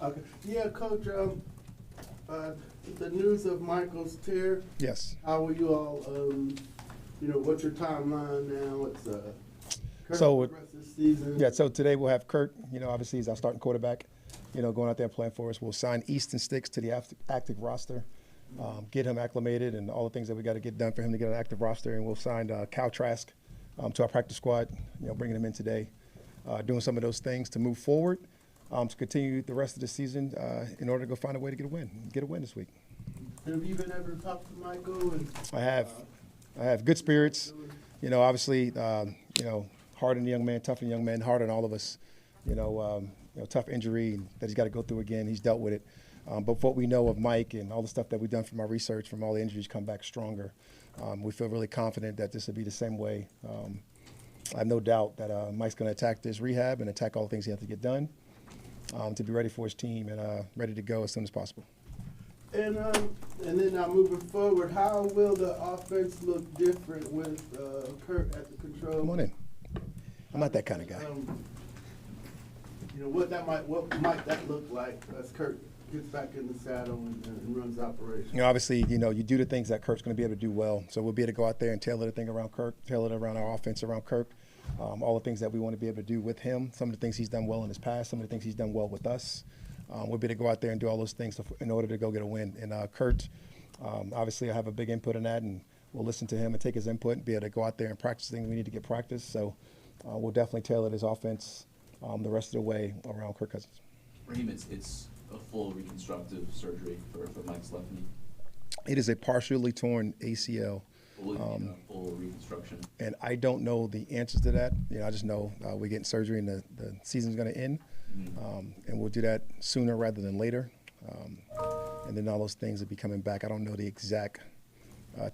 Okay. Yeah, Coach. The news of Michael's tear. Yes. How are you all? What's your timeline now? It's Kurt So for the rest of the season. Yeah. So today we'll have Kurt. Obviously he's our starting quarterback. Going out there and playing for us. We'll sign Easton Sticks to the active roster, get him acclimated, and all the things that we got to get done for him to get an active roster. And we'll sign Cal Trask to our practice squad. Bringing him in today, doing some of those things to move forward. To continue the rest of the season in order to go find a way to get a win this week. Have you been able to talk to Michael? I have good spirits. Obviously, hardened young man, toughened young man, hard on all of us. Tough injury that he's got to go through again. He's dealt with it. But what we know of Mike and all the stuff that we've done from our research, from all the injuries, come back stronger. We feel really confident that this will be the same way. I have no doubt that Mike's going to attack this rehab and attack all the things he has to get done to be ready for his team and ready to go as soon as possible. And then now moving forward, how will the offense look different with Kurt at the control? Come on in. I'm not that kind of guy. What might that look like as Kurt gets back in the saddle and runs operation? Obviously, you do the things that Kurt's going to be able to do well. So we'll be able to go out there and tailor the thing around Kirk, tailor it around our offense around Kirk. All the things that we want to be able to do with him, some of the things he's done well in his past, some of the things he's done well with us. We'll be able to go out there and do all those things in order to go get a win. And Kurt, obviously I have a big input in that, and we'll listen to him and take his input and be able to go out there and practice things we need to get practiced. So we'll definitely tailor his offense the rest of the way around Kirk Cousins. Raheem, it's a full reconstructive surgery for Mike's left knee. It is a partially torn ACL. Full reconstruction. And I don't know the answers to that. I just know we're getting surgery and the season's going to end. And we'll do that sooner rather than later. And then all those things will be coming back. I don't know the exact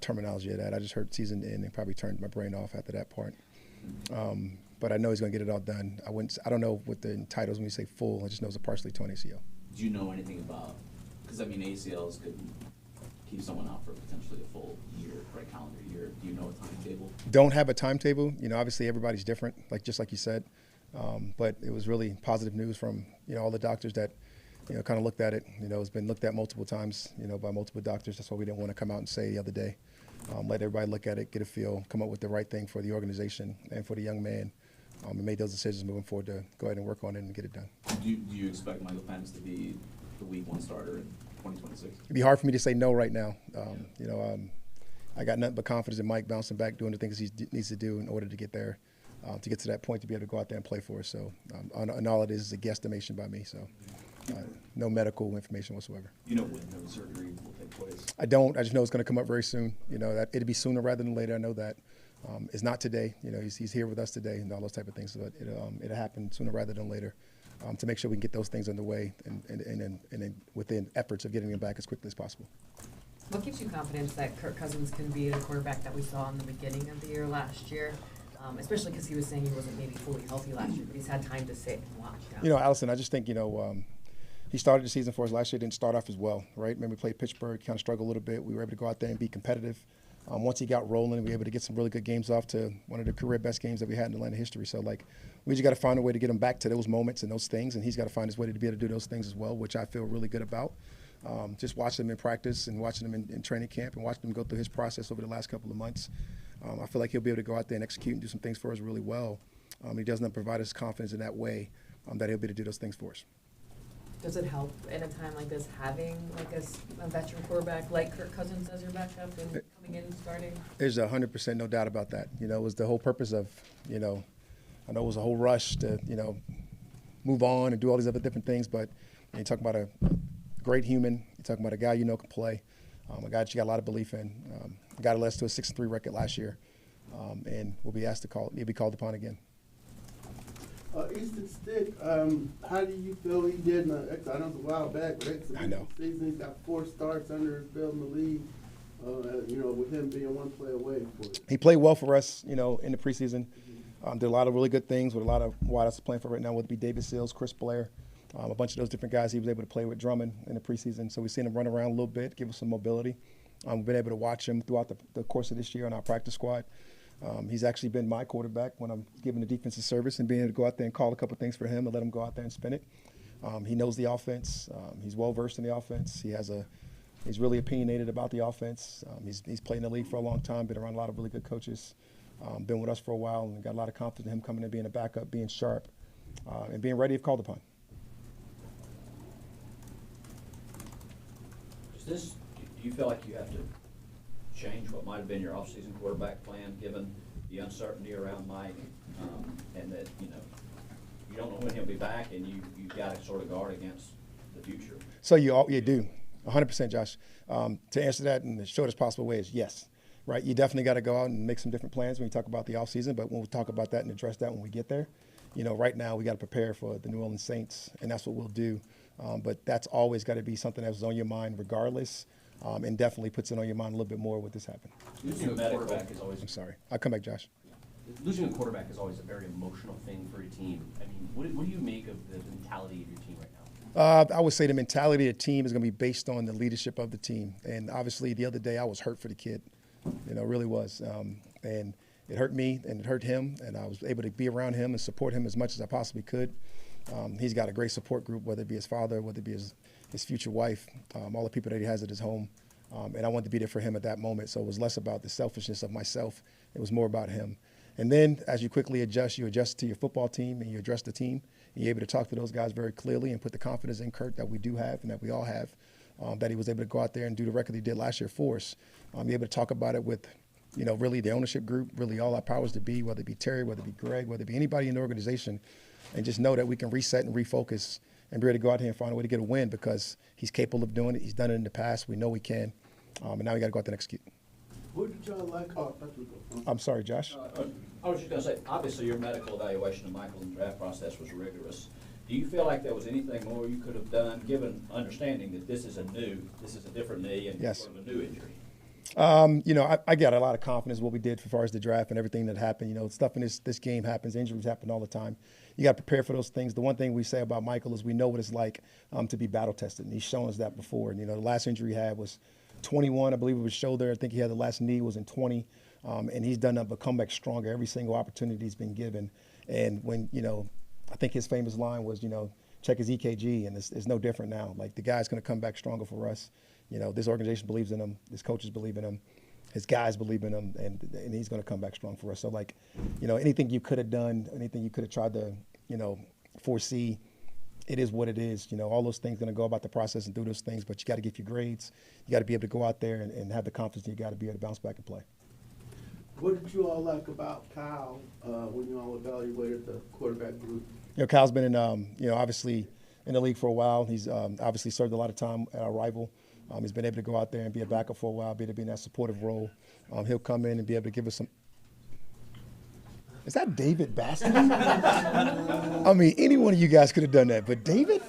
terminology of that. I just heard season end and probably turned my brain off after that part. But I know he's going to get it all done. I don't know what the titles when you say full. I just know it's a partially torn ACL. Do you know anything about? Because ACLs could keep someone out for potentially a full year, right, calendar year. Do you know a timetable? Don't have a timetable. Obviously everybody's different, just like you said. But it was really positive news from all the doctors that kind of looked at it. It's been looked at multiple times, by multiple doctors. That's why we didn't want to come out and say the other day. Let everybody look at it, get a feel, come up with the right thing for the organization and for the young man. And made those decisions moving forward to go ahead and work on it and get it done. Do you expect Michael Penix to be the week one starter in 2026? It'd be hard for me to say no right now. I got nothing but confidence in Mike bouncing back, doing the things he needs to do in order to get there, to get to that point to be able to go out there and play for us. So, and all it is a guesstimation by me. So, no medical information whatsoever. When the surgery will take place? I don't. I just know it's going to come up very soon. That it'll be sooner rather than later. I know that. It's not today. He's here with us today and all those type of things. But it'll happen sooner rather than later to make sure we can get those things underway and within efforts of getting him back as quickly as possible. What gives you confidence that Kirk Cousins can be the quarterback that we saw in the beginning of the year last year? Especially because he was saying he wasn't maybe fully healthy last year, but he's had time to sit and watch. Allison, I just think, he started the season for us last year, didn't start off as well, right? When we played Pittsburgh, kind of struggled a little bit. We were able to go out there and be competitive. Once he got rolling, we were able to get some really good games off to one of the career best games that we had in Atlanta history. So, we just got to find a way to get him back to those moments and those things, and he's got to find his way to be able to do those things as well, which I feel really good about. Just watching him in practice and watching him in training camp and watching him go through his process over the last couple of months. I feel like he'll be able to go out there and execute and do some things for us really well. He doesn't provide us confidence in that way that he'll be able to do those things for us. Does it help in a time like this having a veteran quarterback like Kirk Cousins as your backup and coming in and starting? There's 100% no doubt about that. It was the whole purpose of, I know it was a whole rush to, move on and do all these other different things, but you're talking about a great human. You're talking about a guy can play, a guy that you got a lot of belief in, a guy that led us to a 6-3 record last year, and will be asked to he'll be called upon again. Easton Stick, how do you feel he did? I know it's a while back, but I know. Season, he's got 4 starts under his belt in the league. With him being one play away for it. He played well for us, in the preseason. Did a lot of really good things with a lot of wideouts playing for right now, whether it be David Sills, Chris Blair, a bunch of those different guys he was able to play with Drummond in the preseason. So we've seen him run around a little bit, give us some mobility. We've been able to watch him throughout the course of this year on our practice squad. He's actually been my quarterback when I'm giving the defensive service and being able to go out there and call a couple things for him and let him go out there and spin it. He knows the offense. He's well versed in the offense. He's really opinionated about the offense. He's played in the league for a long time, been around a lot of really good coaches, been with us for a while, and got a lot of confidence in him coming in, being a backup, being sharp, and being ready if called upon. Do you feel like you have to change what might have been your offseason quarterback plan, given the uncertainty around Mike, and that, you don't know when he'll be back, and you've got to sort of guard against the future? So you do, 100%, Josh. To answer that in the shortest possible way is yes, right? You definitely got to go out and make some different plans when you talk about the offseason, but we'll talk about that and address that when we get there. Right now we got to prepare for the New Orleans Saints, and that's what we'll do. But that's always got to be something that's on your mind regardless, and definitely puts it on your mind a little bit more with this happen. Losing a quarterback is always. I'm sorry. I'll come back, Josh. Losing a quarterback is always a very emotional thing for a team. I mean, what do you make of the mentality of your team right now? I would say the mentality of the team is going to be based on the leadership of the team. And obviously, the other day I was hurt for the kid. Really was. And it hurt me and it hurt him. And I was able to be around him and support him as much as I possibly could. He's got a great support group, whether it be his father, whether it be his future wife, all the people that he has at his home. And I wanted to be there for him at that moment. So it was less about the selfishness of myself. It was more about him. And then as you quickly adjust, you adjust to your football team and you address the team. And you're able to talk to those guys very clearly and put the confidence in Kurt that we do have and that we all have, that he was able to go out there and do the record he did last year for us. You're able to talk about it with, really the ownership group, really all our powers to be, whether it be Terry, whether it be Greg, whether it be anybody in the organization, and just know that we can reset and refocus and be able to go out here and find a way to get a win because he's capable of doing it. He's done it in the past. We know we can. And now we got to go out there and execute. What did y'all like? Oh, I thought you were going. I'm sorry, Josh. I was just going to say, obviously your medical evaluation of Michael in the draft process was rigorous. Do you feel like there was anything more you could have done, given understanding that this is a different knee and Yes. sort of a new injury? I got a lot of confidence in what we did as far as the draft and everything that happened. Stuff in this game happens. Injuries happen all the time. You got to prepare for those things. The one thing we say about Michael is we know what it's like to be battle tested, and he's shown us that before. And, the last injury he had was 21, I believe it was shoulder. I think he had the last knee was in 20, and he's done that but come back stronger every single opportunity he's been given. And when, I think his famous line was, check his EKG, and it's no different now. Like, the guy's going to come back stronger for us. This organization believes in him. His coaches believe in him. His guys believe in him, and he's going to come back strong for us. So, anything you could have done, anything you could have tried to, foresee, it is what it is. All those things going to go about the process and do those things, but you got to get your grades. You got to be able to go out there and have the confidence. You got to be able to bounce back and play. What did you all like about Kyle when you all evaluated the quarterback group? Kyle's been in, obviously in the league for a while. He's obviously served a lot of time at our rival. He's been able to go out there and be a backup for a while, be able to be in that supportive role. He'll come in and be able to give us some. Is that David Bastard? I mean, any one of you guys could have done that, but David?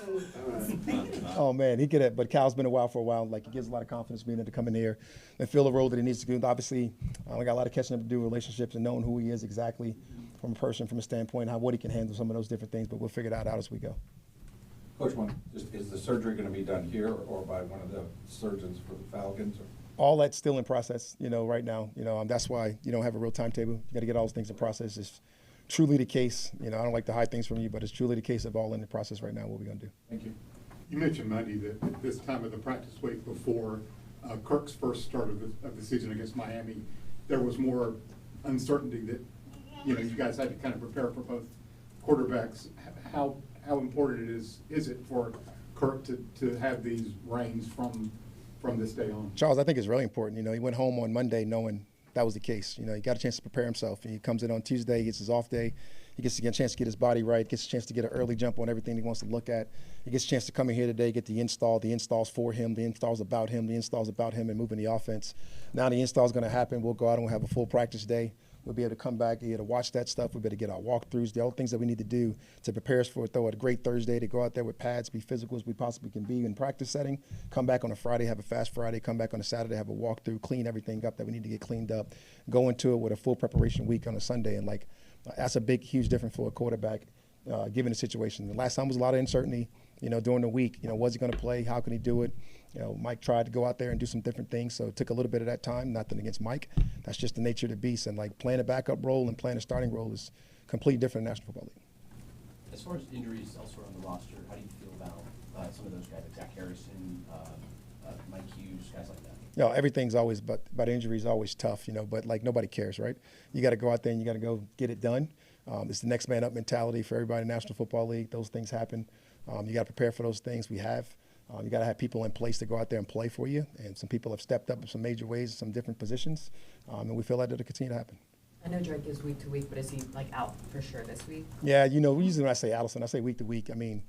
Oh, man, he could have. But Kyle's been for a while. Like, he gives a lot of confidence being able to come in here and fill the role that he needs to do. Obviously, we got a lot of catching up to do with relationships and knowing who he is exactly from a person, from a standpoint, what he can handle, some of those different things. But we'll figure that out as we go. Coach, is the surgery going to be done here or by one of the surgeons for the Falcons? All that's still in process, right now. That's why you don't have a real timetable. You got to get all those things in process. It's truly the case. I don't like to hide things from you, but it's truly the case of all in the process right now. What we're going to do. Thank you. You mentioned Monday that at this time of the practice week before Kirk's first start of the season against Miami, there was more uncertainty that you guys had to kind of prepare for both quarterbacks. How important is it for Kirk to have these reins from this day on? Charles, I think it's really important. He went home on Monday knowing that was the case. He got a chance to prepare himself. He comes in on Tuesday, he gets his off day. He gets to get a chance to get his body right, gets a chance to get an early jump on everything he wants to look at. He gets a chance to come in here today, get the install. The install's for him. The install's about him. The install's about him and moving the offense. Now the install's going to happen. We'll go out and we'll have a full practice day. We'll be able to come back, be able to watch that stuff. We'll be able to get our walkthroughs, the other things that we need to do to prepare us for a great Thursday, to go out there with pads, be physical as we possibly can be in practice setting, come back on a Friday, have a fast Friday, come back on a Saturday, have a walkthrough, clean everything up that we need to get cleaned up, go into it with a full preparation week on a Sunday. And, that's a big, huge difference for a quarterback, given the situation. The last time was a lot of uncertainty, during the week. Was he going to play? How can he do it? Mike tried to go out there and do some different things, so it took a little bit of that time. Nothing against Mike. That's just the nature of the beast. And, playing a backup role and playing a starting role is completely different in the National Football League. As far as injuries elsewhere on the roster, how do you feel about some of those guys, like Zach Harrison, Mike Hughes, guys like that? You know, everything's always, but injury is always tough, you know, but like nobody cares, right? You got to go out there and you got to go get it done. It's the next man up mentality for everybody in the National Football League. Those things happen. You got to prepare for those things. We have. You got to have people in place to go out there and play for you. And some people have stepped up in some major ways in some different positions. And we feel like that'll continue to happen. I know Drake is week to week, but is he like out for sure this week? Yeah, you know, usually when I say Allison, I say week to week. I mean,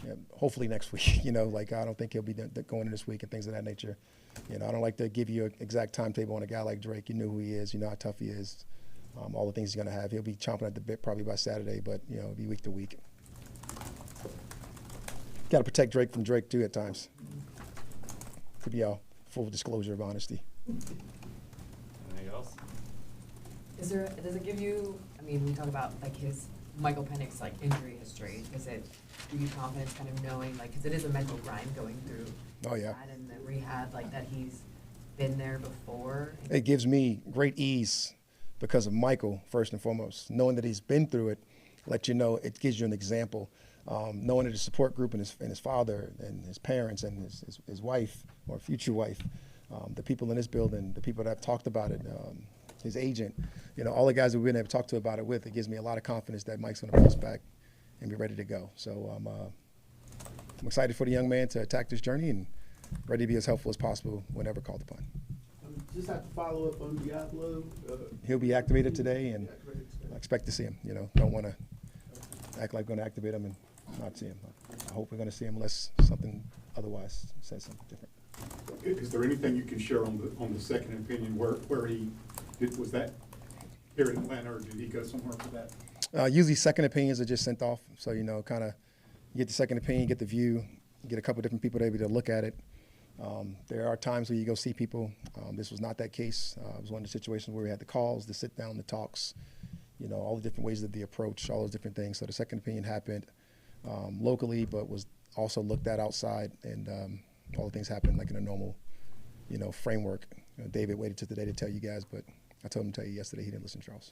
yeah, hopefully next week. You know, like I don't think he'll be going in this week and things of that nature. You know, I don't like to give you an exact timetable on a guy like Drake. You know who he is. You know how tough he is. All the things he's going to have. He'll be chomping at the bit probably by Saturday, but, you know, it'll be week to week. Got to protect Drake from Drake, too, at times. To be all full disclosure of honesty. Anything else? Does it give you, I mean, we talk about like his Michael Penix's like injury history. Does it give you confidence kind of knowing, like, because it is a mental grind going through Oh, yeah. that and the rehab, like that he's been there before? It gives me great ease because of Michael, first and foremost. Knowing that he's been through it, let you know, it gives you an example. Knowing that his support group and his father and his parents and his wife or future wife, the people in this building, the people that have talked about it, his agent, you know, all the guys that we've been able to talk to about it with, it gives me a lot of confidence that Mike's going to bounce back and be ready to go. So I'm excited for the young man to attack this journey and ready to be as helpful as possible whenever called upon. Just have to follow up on Diablo. He'll be activated today, and I expect to see him. You know, don't want to act like we're going to activate him and not see him. I hope we're going to see him unless something otherwise says something different. Is there anything you can share on the second opinion where he did, was that here in Atlanta or did he go somewhere for that? Usually second opinions are just sent off. So, you know, kind of you get the second opinion, get the view, get a couple different people able to look at it. There are times where you go see people. This was not that case. It was one of the situations where we had the calls, the sit down, the talks, you know, all the different ways of the approach, all those different things. So the second opinion happened locally, but was also looked at outside, and all the things happened like in a normal, you know, framework. You know, David waited till today to tell you guys, but I told him to tell you yesterday. He didn't listen, Charles.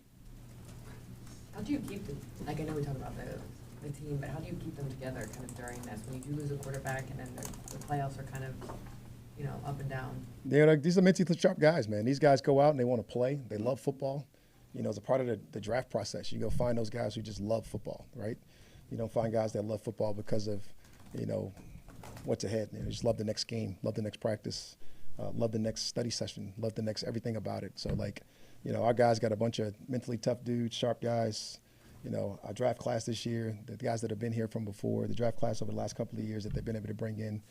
How do you keep them, like I know we talk about the team, but how do you keep them together kind of during this when you do lose a quarterback and then the playoffs are kind of, you know, up and down? They're like, these are mentally sharp guys, man. These guys go out and they want to play. They love football. You know, as a part of the draft process, you go find those guys who just love football, right? You don't find guys that love football because of, you know, what's ahead. You know, just love the next game, love the next practice, love the next study session, love the next everything about it. So, like, you know, our guys got a bunch of mentally tough dudes, sharp guys. You know, our draft class this year, the guys that have been here from before, the draft class over the last couple of years that they've been able to bring in,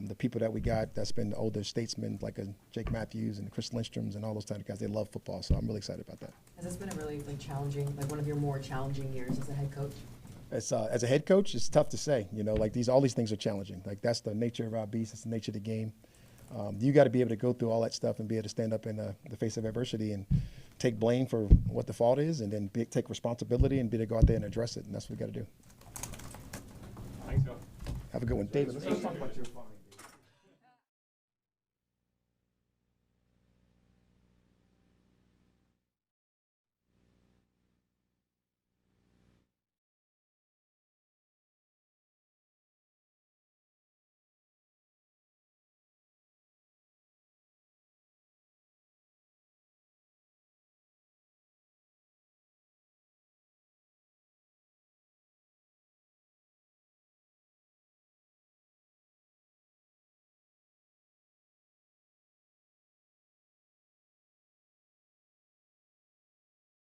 the people that we got that's been older statesmen like Jake Matthews and Chris Lindstroms and all those type of guys, they love football. So I'm really excited about that. Has this been a really like challenging, like one of your more challenging years as a head coach? As a head coach, it's tough to say. You know, like all these things are challenging. Like that's the nature of our beast. It's the nature of the game. You got to be able to go through all that stuff and be able to stand up in the face of adversity and take blame for what the fault is, and then take responsibility and be able to go out there and address it. And that's what we got to do. Thanks, Bill. Have a good one, David. Let's talk about your